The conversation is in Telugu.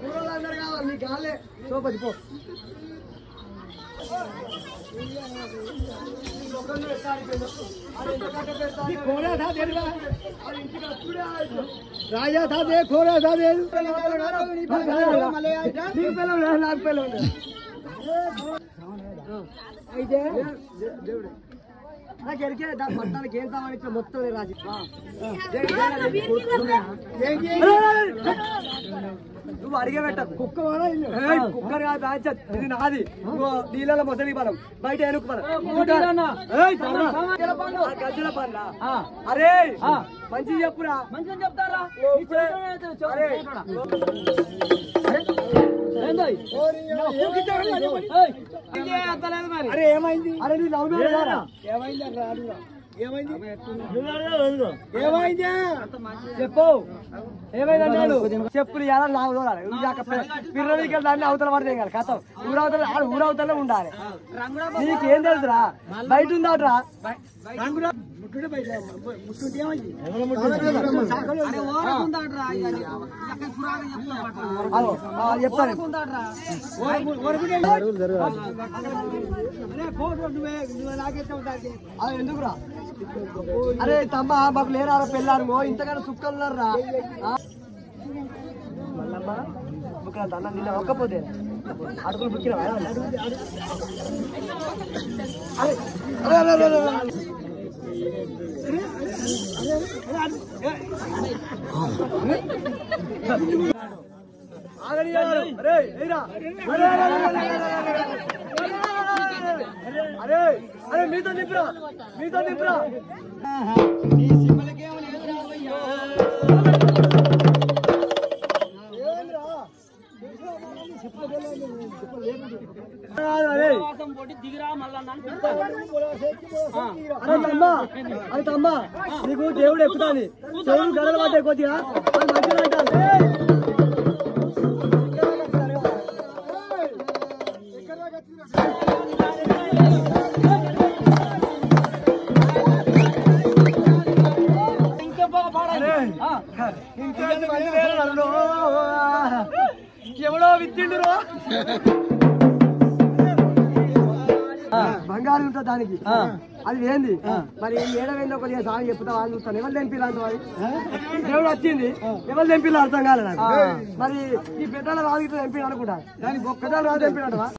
కూరలందరూ కావాలి నీకు కాలే సోపతి పో राजा था दे खोरा था दे పట్టాలకి ఏం కావాలి ఇట్లా మొత్తం రాజు నువ్వు అడిగే పెట్ట కుక్క కుక్కర్ కాదు ఇది నాది నీళ్ళలో మొసలి బలం బయట ఎనుకు బలం గజ్జల పనుల అరే మంచి చెప్పురా మంచిగా చెప్తారా అరే ఏమైంది అరే నీ లవ్ ఏమైంది ఏమైంది ఏమైంది చెప్పు ఏమైందంటాడు చెప్పులు ఎలా నాకు పిల్లలకి దాన్ని అవతల పడితే కదా కథ ఊరవతలే ఉండాలి నీకేం తెలుసురా బయట ఉందాట్రా చెప్తాను ఎందుకురా అరే తమ్మ మాకు లేరా పెళ్ళాను ఇంతకన్నా సుక్కలున్నారా అన్న నిన్న ఒక్కపోతే అడుగులు బుక్కిన అరే అరే మీతో నింపురా అది తమ్మా నీకు దేవుడు ఎక్కుతాను దేవుడు గడలు పట్టే కొద్దిగా అది మంచిగా అంటాను ఎవడో విత్తిండు బంగారు ఉంటుంది దానికి అది ఏంది మరి ఏడవేందో కొద్దిగా సాగు చెప్తా వాళ్ళు చూస్తాను ఎవరు తెంపిల్లంట వాడి దేవుడు వచ్చింది ఎవరు తెంపిల్లు అర్థం కాలేదు మరి ఈ పెద్దల రాజు తెంపిల్ అనుకుంటా దానికి పెద్దల రాజు తెంపినట్టువా